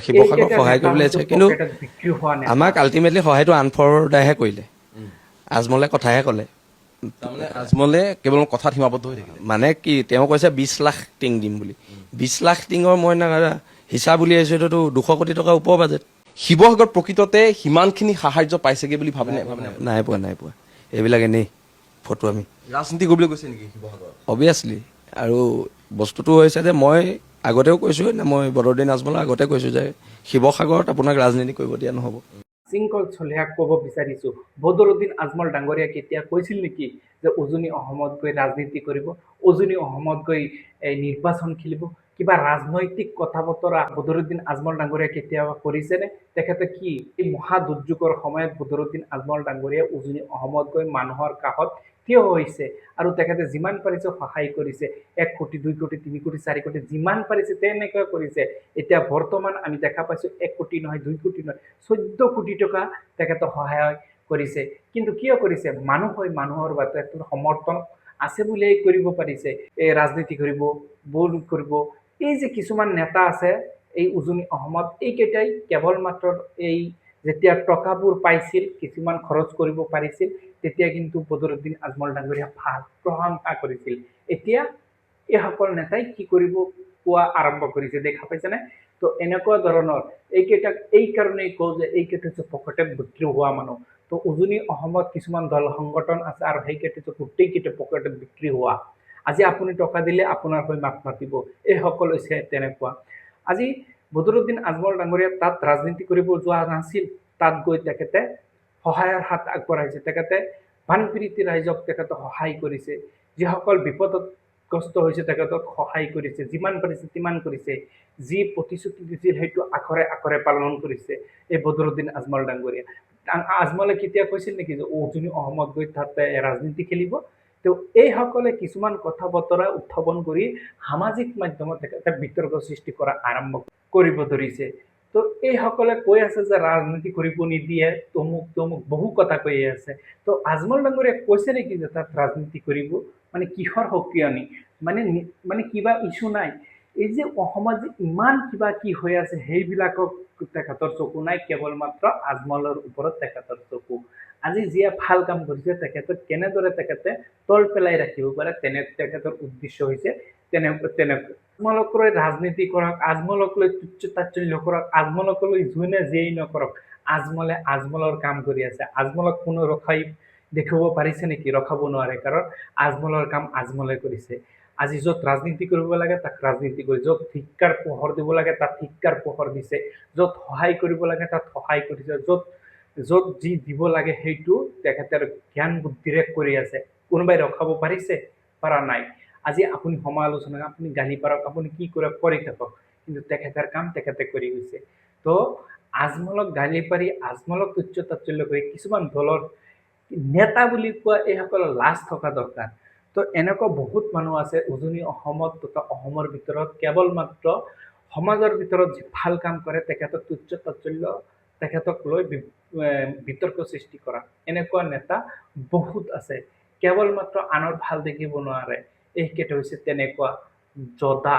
শিৱসাগৰক সহায় কৰিবলৈ আছে, কিন্তু বিক্ৰী হোৱা নেতা। আমাক আল্টিমেটলি সহায়টো আনফৰদাহে কৰিলে। আজমলে কথাহে ক'লে, তাৰমানে আজমলে কেৱল কথাত সীমাবদ্ধ হৈ থাকিলে। মানে কি তেওঁ কৈছে 20 লাখ টিং দিম বুলি। 20 লাখ টিঙৰ মই হিচাপ উলিয়াইছোঁ, এইটোতো 200 কোটি টকাৰ ওপৰ বাজেট। শিৱসাগৰ প্ৰকৃততে সিমানখিনি সাহাৰ্য পাইছেগৈ বুলি ভাবেনে? নাই পোৱা। এইবিলাক এনেই ফটো আমি ৰাজনীতি কৰিবলৈ গৈছে নেকি শিৱসাগৰ? অবভিয়াছলি। আৰু বস্তুটো হৈছে যে মই আগতেও কৈছোঁ, মই বদৰুদ্দিন আজমলক আগতে কৈছোঁ যে শিৱসাগৰত আপোনাক ৰাজনীতি কৰিব দিয়া নহ'ব। শৃংখল চলিহাক ক'ব বিচাৰিছোঁ, বদৰুদ্দিন আজমল ডাঙৰীয়া কেতিয়া কৈছিল নেকি যে উজনি অসমত গৈ ৰাজনীতি কৰিব, উজনি অসমত গৈ নিৰ্বাচন খেলিব? কিবা ৰাজনৈতিক কথা বতৰা বদৰুদ্দিন আজমল ডাঙৰীয়া কেতিয়াবা কৰিছেনে? তেখেতে কি এই মহা দুৰ্যোগৰ সময়ত বদৰুদ্দিন আজমল ডাঙৰীয়া উজনি অসমত গৈ মানুহৰ কাষত থিয় হৈছে আৰু তেখেতে যিমান পাৰিছে সহায় কৰিছে। 1 কোটি 2 কোটি 3 কোটি 4 কোটি যিমান পাৰিছে তেনেকৈ কৰিছে। এতিয়া বৰ্তমান আমি দেখা পাইছোঁ 1 কোটি নহয়, 2 কোটি নহয়, 14 কোটি টকা তেখেতে সহায় কৰিছে। কিন্তু কিয় কৰিছে? মানুহ হৈ মানুহৰ বাবে সমৰ্থন আছে বুলিয়ে কৰিব পাৰিছে। এই ৰাজনীতি কৰিব, ভোট কৰিব। এই যে কিছুমান নেতা আছে এই উজনি অসমত, এইকেইটাই কেৱল মাত্ৰ এই যেতিয়া টকাবোৰ পাইছিল, কিছুমান খৰচ কৰিব পাৰিছিল, তেতিয়া কিন্তু বদৰুদ্দিন আজমল ডাঙৰীয়া ভাল প্ৰশংসা কৰিছিল। এতিয়া এইসকল নেতাই কি কৰিব কোৱা আৰম্ভ কৰিছে, দেখা পাইছেনে? তো এনেকুৱা ধৰণৰ এইকেইটাক এই কাৰণেই কওঁ যে এইকেইটা হৈছে পকেটত বিক্ৰী হোৱা মানুহ। তো উজনি অসমত কিছুমান দল সংগঠন আছে আৰু সেইকেইটা গোটেইকেইটা পকেটত বিক্ৰী হোৱা। আজি আপুনি টকা দিলে আপোনাৰ হৈ মাত মাতিব, এইসকল হৈছে তেনেকুৱা। আজি বদৰুদ্দিন আজমল ডাঙৰীয়া তাত ৰাজনীতি কৰিব যোৱা নাছিল, তাত গৈ তেখেতে সহায়ৰ হাত আগবঢ়াইছে। তেখেতে বানপীড়িত ৰাইজক তেখেতে সহায় কৰিছে, যিসকল বিপদগ্ৰস্ত হৈছে তেখেতক সহায় কৰিছে, যিমান পাৰিছে তিমান কৰিছে। যি প্ৰতিশ্ৰুতি দিছিল সেইটো আখৰে আখৰে পালন কৰিছে এই বদৰুদ্দিন আজমল ডাঙৰীয়া। আজমলে কেতিয়া কৈছিল নেকি যে উজনি অসমত গৈ তাতে ৰাজনীতি খেলিব? তো এইসকলে কিছুমান কথা বতৰা উত্থাপন কৰি সামাজিক মাধ্যমত তেখেতে বিতৰ্ক সৃষ্টি কৰা আৰম্ভ কৰিব ধৰিছে। তো এইসকলে কৈ আছে যে ৰাজনীতি কৰিব নিদিয়ে, তমুক বহু কথা কৈ আছে। তো আজমল ডাঙৰীয়া কৈছে নেকি যে তাত ৰাজনীতি কৰিব? মানে কিহৰ সক্ৰিয়নি? মানে কিবা ইছ্যু নাই? এই যে অসমত যে ইমান কিবা কি হৈ আছে সেইবিলাকক তেখেতৰ চকু নাই, কেৱল মাত্ৰ আজমলৰ ওপৰত তেখেতৰ চকু। আজি যিয়ে ভাল কাম কৰিছে তেখেতক কেনেদৰে তেখেতে তল পেলাই ৰাখিব পাৰে, তেখেতৰ উদ্দেশ্য হৈছে আজমলক লৈ ৰাজনীতি কৰক, আজমলক লৈ তুচ্ছ তাচ্ছল্য কৰক, আজমলক লৈ যোনে যেই নকৰক, আজমলে আজমলৰ কাম কৰি আছে। আজমলক কোনো ৰখাই দেখাব পাৰিছে নেকি? ৰখাব নোৱাৰে, কাৰণ আজমলৰ কাম আজমলে কৰিছে। আজি য'ত ৰাজনীতি কৰিব লাগে তাক ৰাজনীতি কৰি, য'ত শিক্ষাৰ পোহৰ দিব লাগে তাত শিক্ষাৰ পোহৰ দিছে, য'ত সহায় কৰিব লাগে তাত সহায় কৰিছে, য'ত যি দিব লাগে সেইটো তেখেতৰ জ্ঞান বুদ্ধিৰে কৰি আছে। কোনোবাই ৰখাব পাৰিছে? পৰা নাই। আজি আপুনি সমালোচনা, আপুনি গালি পাৰক, আপুনি কি কৰে কৰি থাকক, কিন্তু তেখেতৰ কাম তেখেতে কৰি গৈছে। তো আজমলক গালি পাৰি, আজমলক তুচ্ছ তাচ্ছল্য কৰি কিছুমান দলৰ নেতা বুলি কোৱা এইসকলৰ লাজ থকা দৰকাৰ। তো এনেকুৱা বহুত মানুহ আছে উজনি অসমত তথা অসমৰ ভিতৰত, কেৱল মাত্ৰ সমাজৰ ভিতৰত যি ভাল কাম কৰে তেখেতক তুচ্ছ তাচ্ছল্য, তেখেতক লৈ বিতৰ্ক সৃষ্টি কৰা এনেকুৱা নেতা বহুত আছে। কেৱল মাত্ৰ আনৰ ভাল দেখিব নোৱাৰে, এইকেইটা হৈছে তেনেকুৱা জদা